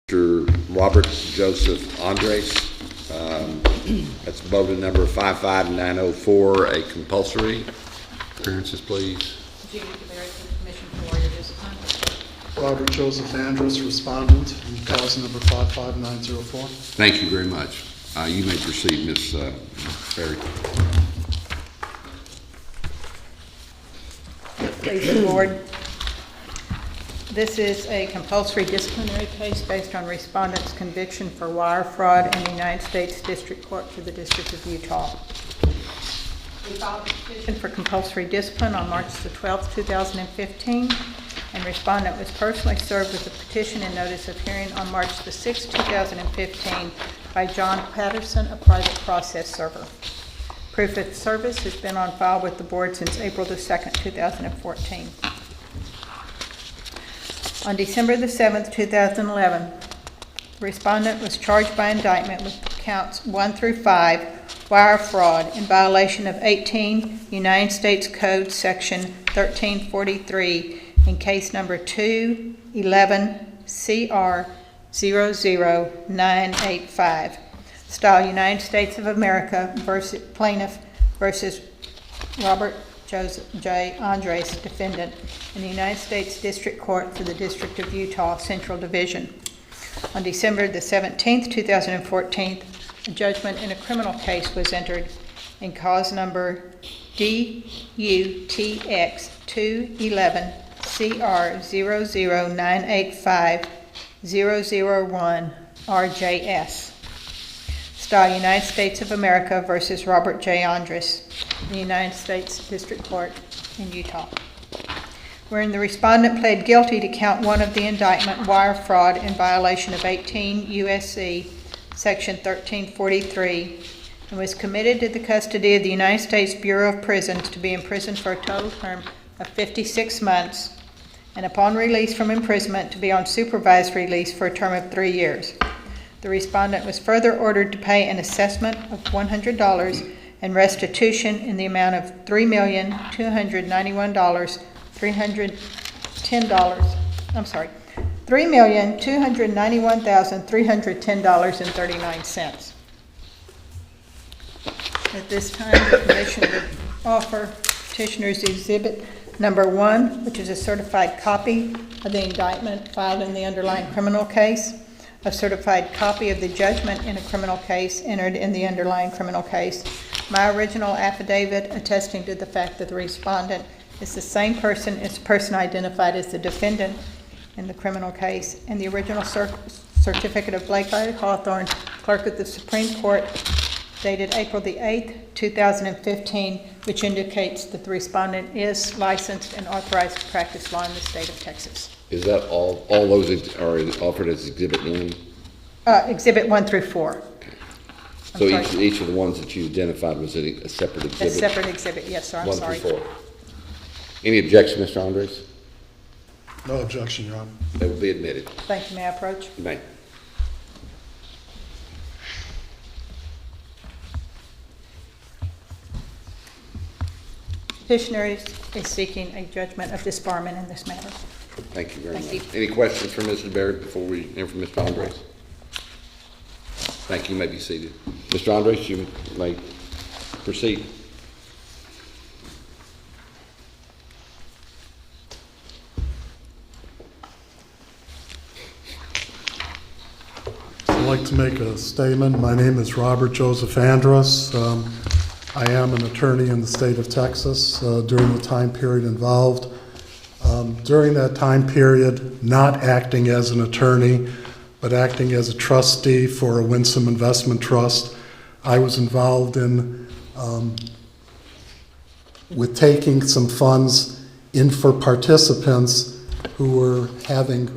Mr. Robert Joseph Andres. That's BODA number 55904, a compulsory. Appearances, please. Do you need to verify permission for your discipline? Robert Joseph Andrus, respondent, in cause number 55904. Thank you very much. You may proceed, Ms. Perry. Please, the board. This is a compulsory disciplinary case based on respondent's conviction for wire fraud in the United States District Court for the District of Utah. We filed a petition for compulsory discipline on March the 12th, 2015, and respondent was personally served with a petition and notice of hearing on March the 6th, 2015 by John Patterson, a private process server. Proof of service has been on file with the board since April the 2nd, 2014. On December the 7th, 2011, the respondent was charged by indictment with counts 1 through 5, wire fraud in violation of 18 United States Code Section 1343 in case number 211CR00985, style United States of America versus plaintiff versus Robert Joseph J. Andres, defendant in the United States District Court for the District of Utah, Central Division. On December the 17th, 2014, a judgment in a criminal case was entered in cause number DUTX 211CR00985-001 RJS. Style United States of America versus Robert J. Andres, in the United States District Court in Utah, wherein the respondent pled guilty to count 1 of the indictment, wire fraud in violation of 18 U.S.C. Section 1343, and was committed to the custody of the United States Bureau of Prisons to be imprisoned for a total term of 56 months, and upon release from imprisonment to be on supervised release for a term of 3 years. The respondent was further ordered to pay an assessment of $100 and restitution in the amount of $3,291,310.39. At this time, the commission would offer petitioner's exhibit number 1, which is a certified copy of the indictment filed in the underlying criminal case, a certified copy of the judgment in a criminal case entered in the underlying criminal case, my original affidavit attesting to the fact that the respondent is the same person as the person identified as the defendant in the criminal case, and the original certificate of Blake I. Hawthorne, clerk of the Supreme Court, dated April the 8th, 2015, which indicates that the respondent is licensed and authorized to practice law in the state of Texas. Is that all those are offered as Exhibit 1? Exhibit 1 through 4. So each of the ones that you identified was a separate exhibit? A separate exhibit, yes, sir, I'm sorry. 1 through 4. Any objection, Mr. Andres? No objection, Your Honor. They will be admitted. Thank you. May I approach? You may. Petitioner is seeking a judgment of disbarment in this matter. Thank you very Thank much. you. Any questions for Mrs. Barrett before we hear from Mr. Andres? Thank you. You may be seated. Mr. Andres, you may proceed. I'd like to make a statement. My name is Robert Joseph Andrus. I am an attorney in the state of Texas during the time period involved. During that time period, not acting as an attorney, but acting as a trustee for a Winsome Investment Trust, I was involved in with taking some funds in for participants who were having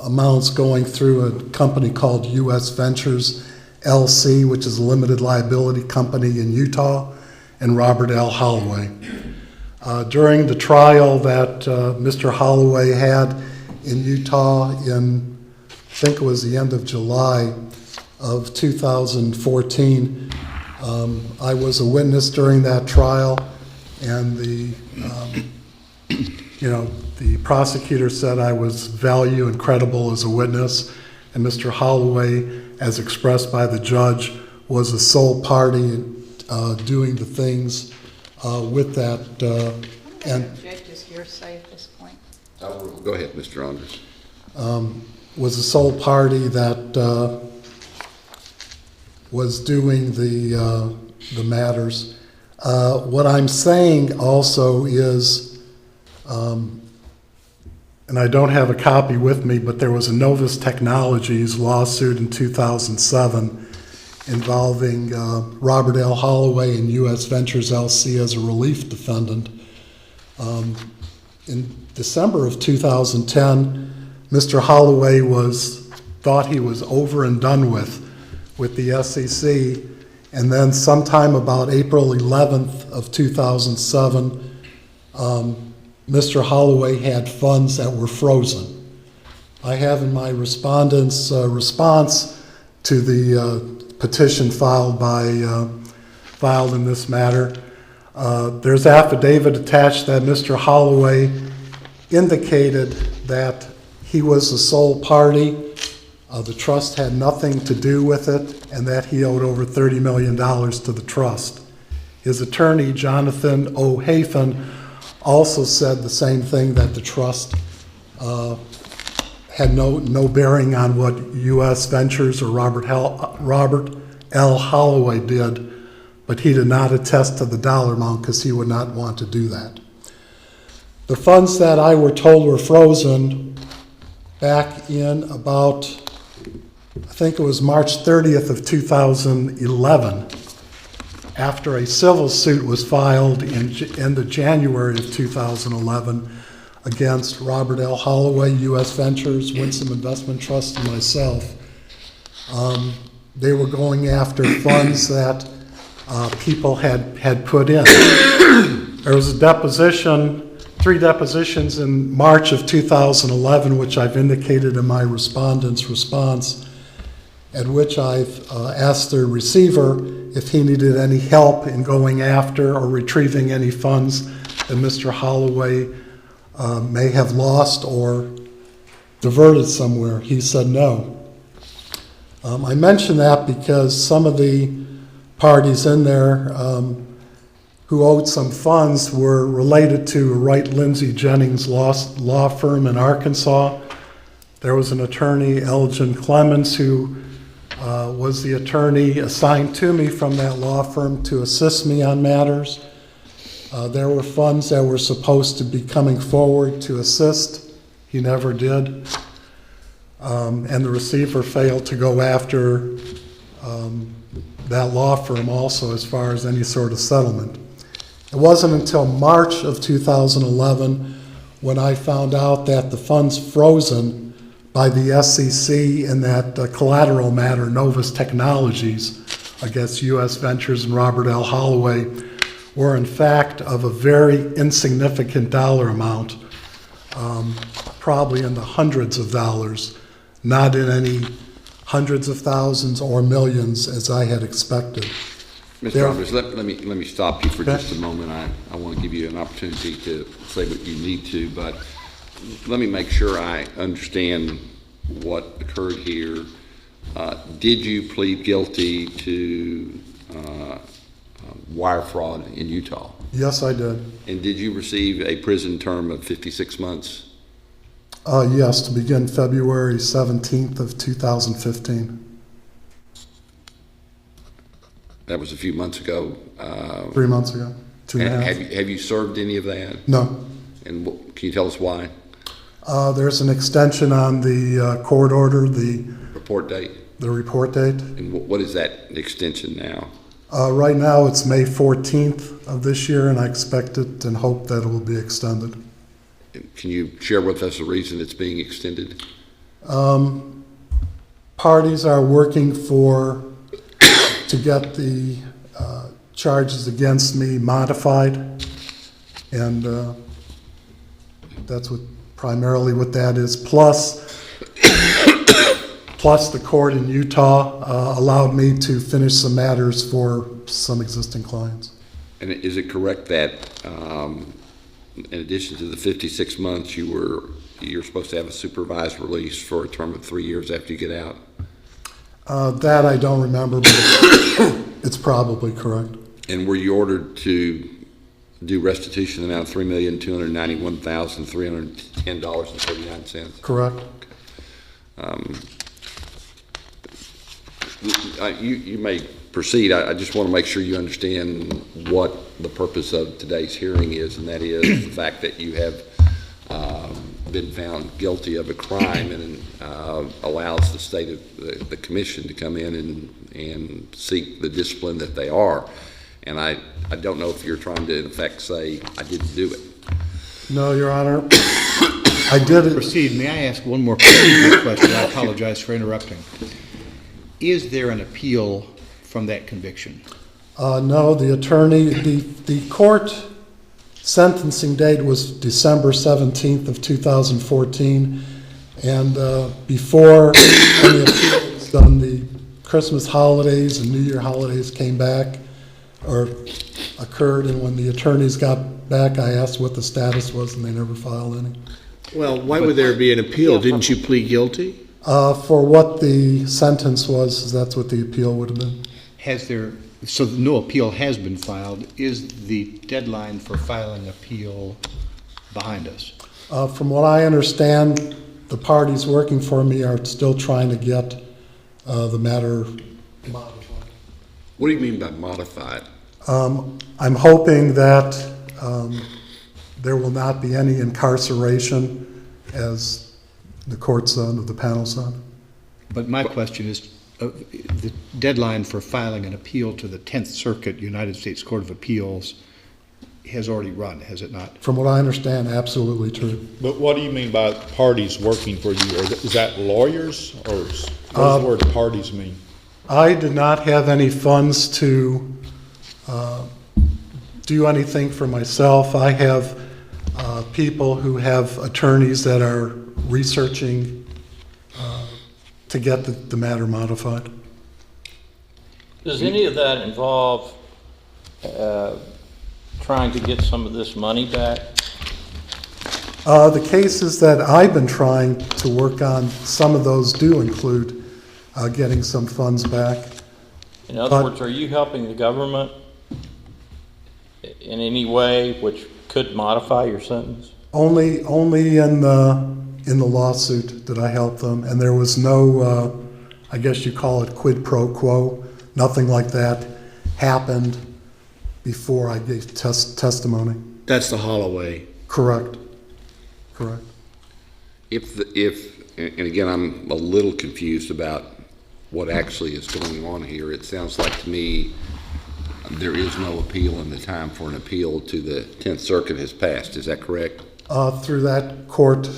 amounts going through a company called U.S. Ventures LC, which is a limited liability company in Utah, and Robert L. Holloway. During the trial that Mr. Holloway had in Utah in, I think it was the end of July of 2014, I was a witness during that trial, and the prosecutor said I was valued and credible as a witness, and Mr. Holloway, as expressed by the judge, was the sole party doing the things with that. And Judge's hearsay at this point. Go ahead, Mr. Anders. was the sole party that was doing the matters. What I'm saying also is, and I don't have a copy with me, but there was a Novus Technologies lawsuit in 2007 involving Robert L. Holloway and U.S. Ventures LC as a relief defendant. In December of 2010, Mr. Holloway thought he was over and done with the SEC, and then sometime about April 11th of 2007, Mr. Holloway had funds that were frozen. I have in my respondent's response to the petition filed in this matter, there's affidavit attached that Mr. Holloway indicated that he was the sole party, the trust had nothing to do with it, and that he owed over $30 million to the trust. His attorney, Jonathan O. Hafen, also said the same thing, that the trust had no bearing on what U.S. Ventures or Robert L. Holloway did, but he did not attest to the dollar amount because he would not want to do that. The funds that I were told were frozen back in about, I think it was March 30th of 2011, after a civil suit was filed in the January of 2011 against Robert L. Holloway, U.S. Ventures, Winsome Investment Trust, and myself. They were going after funds that people had put in. There was a deposition, 3 depositions in March of 2011, which I've indicated in my respondent's response, at which I've asked the receiver if he needed any help in going after or retrieving any funds that Mr. Holloway may have lost or diverted somewhere. He said no. I mention that because some of the parties in there who owed some funds were related to Wright Lindsay Jennings law firm in Arkansas. There was an attorney, Elgin Clemens, who was the attorney assigned to me from that law firm to assist me on matters. There were funds that were supposed to be coming forward to assist. He never did. And the receiver failed to go after that law firm also as far as any sort of settlement. It wasn't until March of 2011 when I found out that the funds frozen by the SEC in that collateral matter, Novus Technologies, against U.S. Ventures and Robert L. Holloway, were in fact of a very insignificant dollar amount, probably in the hundreds of dollars, not in any hundreds of thousands or millions as I had expected. Mr. Anders, let me stop you for just a moment. I want to give you an opportunity to say what you need to, but let me make sure I understand what occurred here. Did you plead guilty to wire fraud in Utah? Yes, I did. And did you receive a prison term of 56 months? Yes, to begin February 17th of 2015. That was a few months ago. 3 months ago, 2.5. Have you served any of that? No. And can you tell us why? There's an extension on the court order, the Report date? the report date. And what is that extension now? Right now, it's May 14th of this year, and I expect it and hope that it will be extended. Can you share with us the reason it's being extended? Parties are working to get the charges against me modified, and that's primarily what that is. Plus the court in Utah allowed me to finish some matters for some existing clients. And is it correct that in addition to the 56 months, you were you're supposed to have a supervised release for a term of 3 years after you get out? That I don't remember, but it's probably correct. And were you ordered to do restitution amount of $3,291,310.39? Correct. You may proceed. I just want to make sure you understand what the purpose of today's hearing is, and that is the fact that you have been found guilty of a crime, and allows the state of the commission to come in and seek the discipline that they are. And I don't know if you're trying to, in effect, say, I didn't do it. No, Your Honor. I did it. Proceed. May I ask one more question? I apologize for interrupting. Is there an appeal from that conviction? No, the court sentencing date was December 17th of 2014, and before any appeal was done, the Christmas holidays and New Year holidays came back, or occurred, and when the attorneys got back, I asked what the status was, and they never filed any. Well, why would there be an appeal? Didn't you plead guilty? For what the sentence was, that's what the appeal would have been. So no appeal has been filed. Is the deadline for filing appeal behind us? From what I understand, the parties working for me are still trying to get the matter modified. What do you mean by modified? I'm hoping that there will not be any incarceration, as the court said, or the panel said. But my question is, the deadline for filing an appeal to the 10th Circuit United States Court of Appeals has already run, has it not? From what I understand, absolutely true. But what do you mean by parties working for you? Is that lawyers, or what does the word parties mean? I did not have any funds to do anything for myself. I have people who have attorneys that are researching to get the matter modified. Does any of that involve trying to get some of this money back? The cases that I've been trying to work on, some of those do include getting some funds back. In other words, are you helping the government in any way which could modify your sentence? Only in the lawsuit did I help them, and there was no, I guess you call it quid pro quo. Nothing like that happened before I gave testimony. That's the Holloway. Correct. And again, I'm a little confused about what actually is going on here. It sounds like to me there is no appeal, and the time for an appeal to the 10th Circuit has passed. Is that correct? Through that court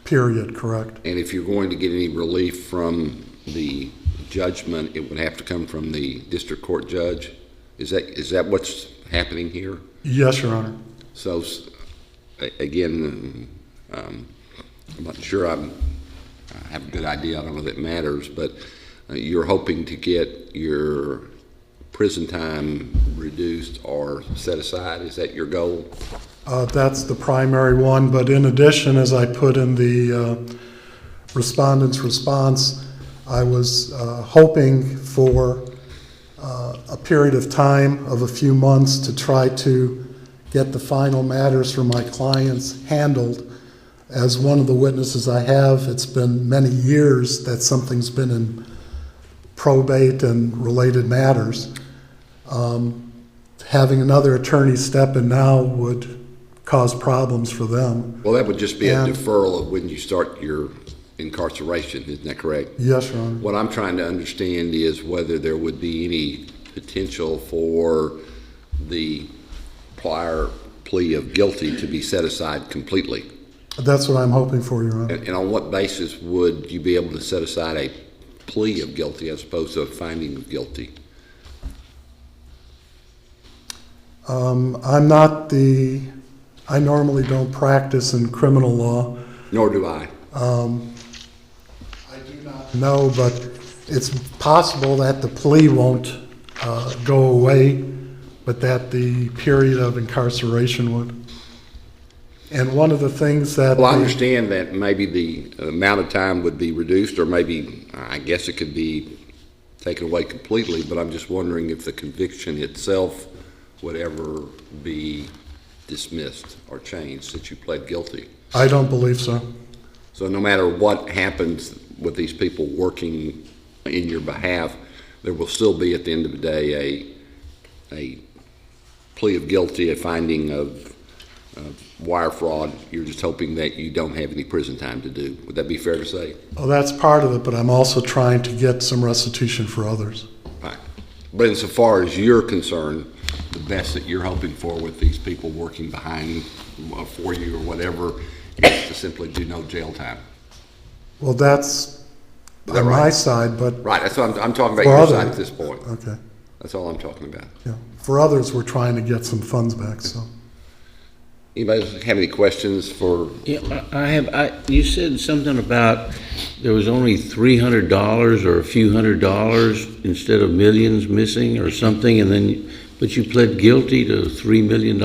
period, correct. And if you're going to get any relief from the judgment, it would have to come from the district court judge? Is that what's happening here? Yes, Your Honor. So, again, I'm not sure I have a good idea. I don't know that it matters, but you're hoping to get your prison time reduced or set aside. Is that your goal? That's the primary one, but in addition, as I put in the respondent's response, I was hoping for a period of time of a few months to try to get the final matters for my clients handled. As one of the witnesses I have, it's been many years that something's been in probate and related matters. Having another attorney step in now would cause problems for them. Well, that would just be a deferral of when you start your incarceration, isn't that correct? Yes, Your Honor. What I'm trying to understand is whether there would be any potential for the prior plea of guilty to be set aside completely. That's what I'm hoping for, Your Honor. And on what basis would you be able to set aside a plea of guilty as opposed to a finding of guilty? I normally don't practice in criminal law. Nor do I. I do not know, but it's possible that the plea won't go away, but that the period of incarceration would. And one of the things that... Well, I understand that maybe the amount of time would be reduced, or maybe, I guess it could be taken away completely, but I'm just wondering if the conviction itself would ever be dismissed or changed since you pled guilty. I don't believe so. So no matter what happens with these people working in your behalf, there will still be, at the end of the day, a plea of guilty, a finding of wire fraud. You're just hoping that you don't have any prison time to do. Would that be fair to say? Well, that's part of it, but I'm also trying to get some restitution for others. Right. But insofar as you're concerned, the best that you're hoping for with these people working behind for you or whatever is to simply do no jail time. Well, that's that on right? my side, but... Right, that's what I'm talking about For your other- side at this point. Okay, That's all I'm talking about. yeah. For others, we're trying to get some funds back, so... Anybody have any questions for, Yeah, I have, you said something about there was only $300 or a few $100s instead of millions missing or something, and then, but you pled guilty to $3 million?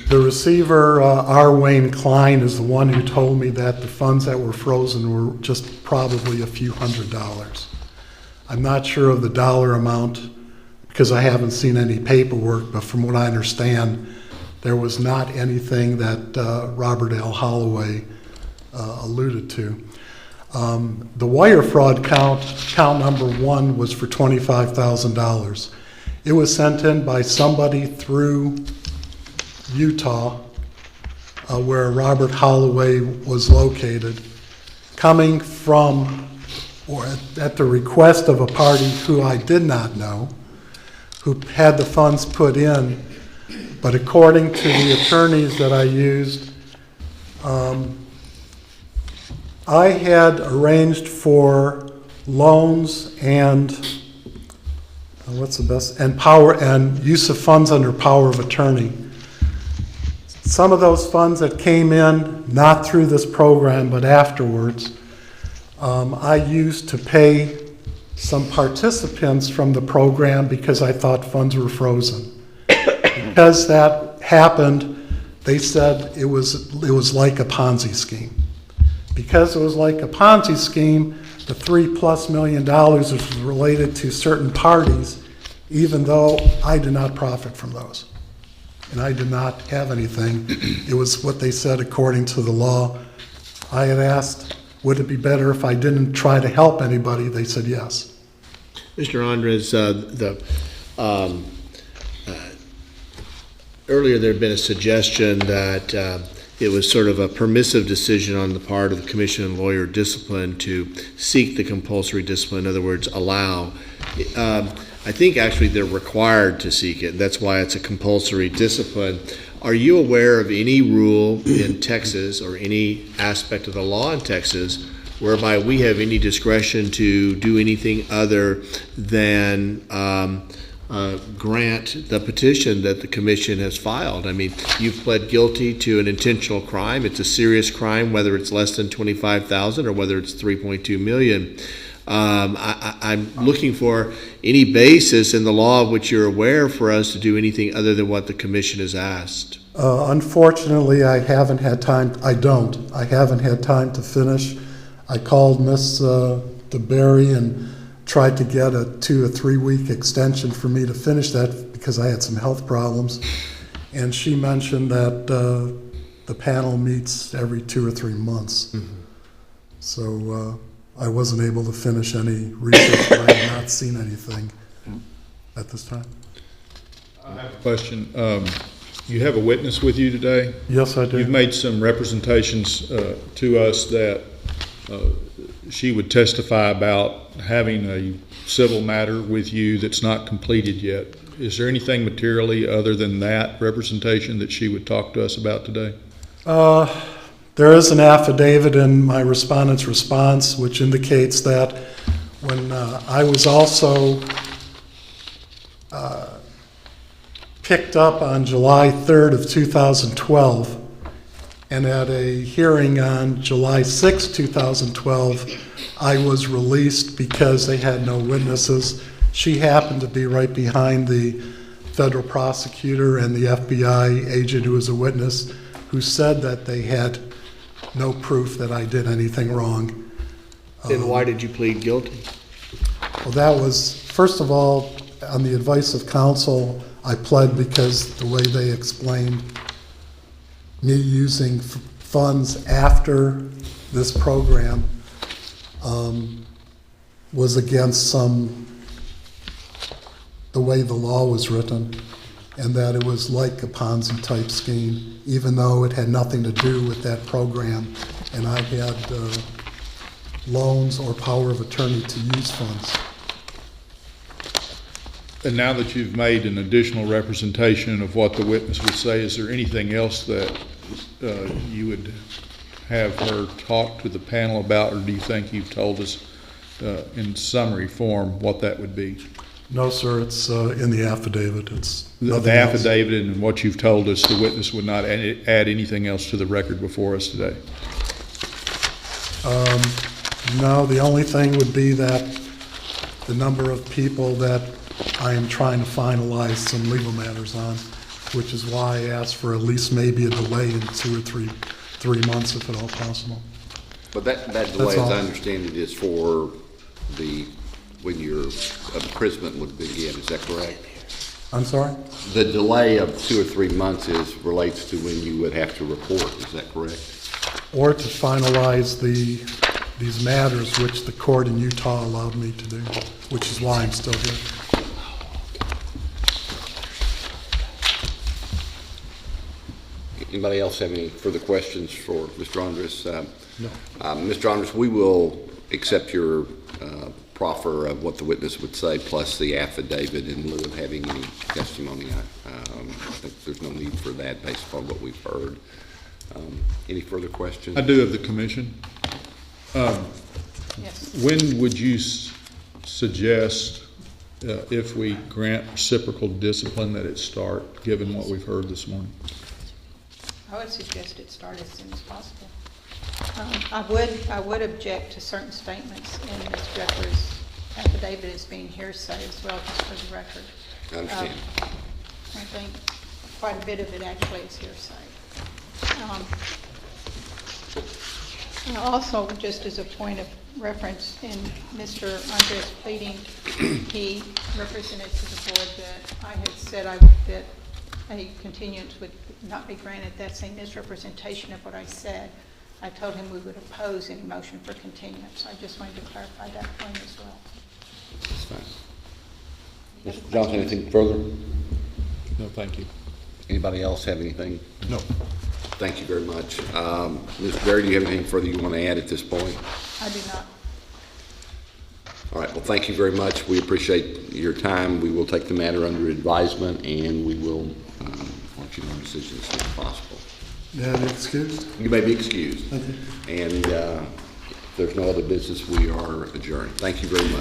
The receiver, R. Wayne Klein, is the one who told me that the funds that were frozen were just probably a few $100s. I'm not sure of the dollar amount because I haven't seen any paperwork, but from what I understand, there was not anything that Robert L. Holloway alluded to. The wire fraud count number 1 was for $25,000. It was sent in by somebody through Utah, where Robert Holloway was located, coming from, or at the request of a party who I did not know, who had the funds put in. But according to the attorneys that I used, I had arranged for loans and and use of funds under power of attorney. Some of those funds that came in, not through this program, but afterwards, I used to pay some participants from the program because I thought funds were frozen. Because that happened, they said it was like a Ponzi scheme. Because it was like a Ponzi scheme, the $3+ million was related to certain parties, even though I did not profit from those. And I did not have anything. It was what they said according to the law. I had asked, would it be better if I didn't try to help anybody? They said yes. Mr. Andres, earlier there had been a suggestion that it was sort of a permissive decision on the part of the Commission on Lawyer Discipline to seek the compulsory discipline, in other words, allow. I think actually they're required to seek it. That's why it's a compulsory discipline. Are you aware of any rule in Texas or any aspect of the law in Texas whereby we have any discretion to do anything other than grant the petition that the commission has filed? I mean, you've pled guilty to an intentional crime. It's a serious crime, whether it's less than $25,000 or whether it's $3.2 million. I'm looking for any basis in the law of which you're aware for us to do anything other than what the commission has asked. Unfortunately, I haven't had time. I haven't had time to finish. I called Miss DeBerry and tried to get a 2 or 3 week extension for me to finish that because I had some health problems. And she mentioned that the panel meets every 2 or 3 months. Mm-hmm. So I wasn't able to finish any research. I have not seen anything at this time. I have a question. You have a witness with you today? Yes, I do. You've made some representations to us that she would testify about having a civil matter with you that's not completed yet. Is there anything materially other than that representation that she would talk to us about today? There is an affidavit in my respondent's response which indicates that when I was also picked up on July 3rd of 2012, and at a hearing on July 6, 2012, I was released because they had no witnesses. She happened to be right behind the federal prosecutor and the FBI agent who was a witness, who said that they had no proof that I did anything wrong. Then why did you plead guilty? Well, that was, first of all, on the advice of counsel, I pled because the way they explained me using funds after this program was against the way the law was written, and that it was like a Ponzi type scheme, even though it had nothing to do with that program, and I had loans or power of attorney to use funds. And now that you've made an additional representation of what the witness would say, is there anything else that you would have her talk to the panel about, or do you think you've told us in summary form what that would be? No, sir, it's in the affidavit. It's The nothing else. affidavit and what you've told us, the witness would not add anything else to the record before us today? No, the only thing would be that the number of people that I am trying to finalize some legal matters on, which is why I asked for at least maybe a delay in 2 or 3 months, if at all possible. But that delay, as all. I understand it, is for when your imprisonment would begin, is that correct? I'm sorry? The delay of 2 or 3 months relates to when you would have to report, is that correct? Or to finalize these matters, which the court in Utah allowed me to do, which is why I'm still here. Anybody else have any further questions for Mr. Andres? No. Mr. Andres, we will accept your proffer of what the witness would say, plus the affidavit in lieu of having any testimony. I think there's no need for that based upon what we've heard. Any further questions? I do have the commission. Yes. When would you suggest, if we grant reciprocal discipline, that it start, given what we've heard this morning? I would suggest it start as soon as possible. I would object to certain statements in Ms. Jeffers' affidavit as being hearsay as well, just for the record. I understand. I think quite a bit of it actually is hearsay. And also, just as a point of reference, in Mr. Andres' pleading, he represented to the board that I had said that a continuance would not be granted. That's a misrepresentation of what I said. I told him we would oppose any motion for continuance. I just wanted to clarify that point as well. That's fine. Mr. Johnson, anything further? No, thank you. Anybody else have anything? No. Thank you very much. Mr. Berry, do you have anything further you want to add at this point? I do not. All right, well, thank you very much. We appreciate your time. We will take the matter under advisement, and we will want you to make a decision as soon as possible. Yeah, be excused. You may be excused. Thank you. And if there's no other business, we are adjourned. Thank you very much.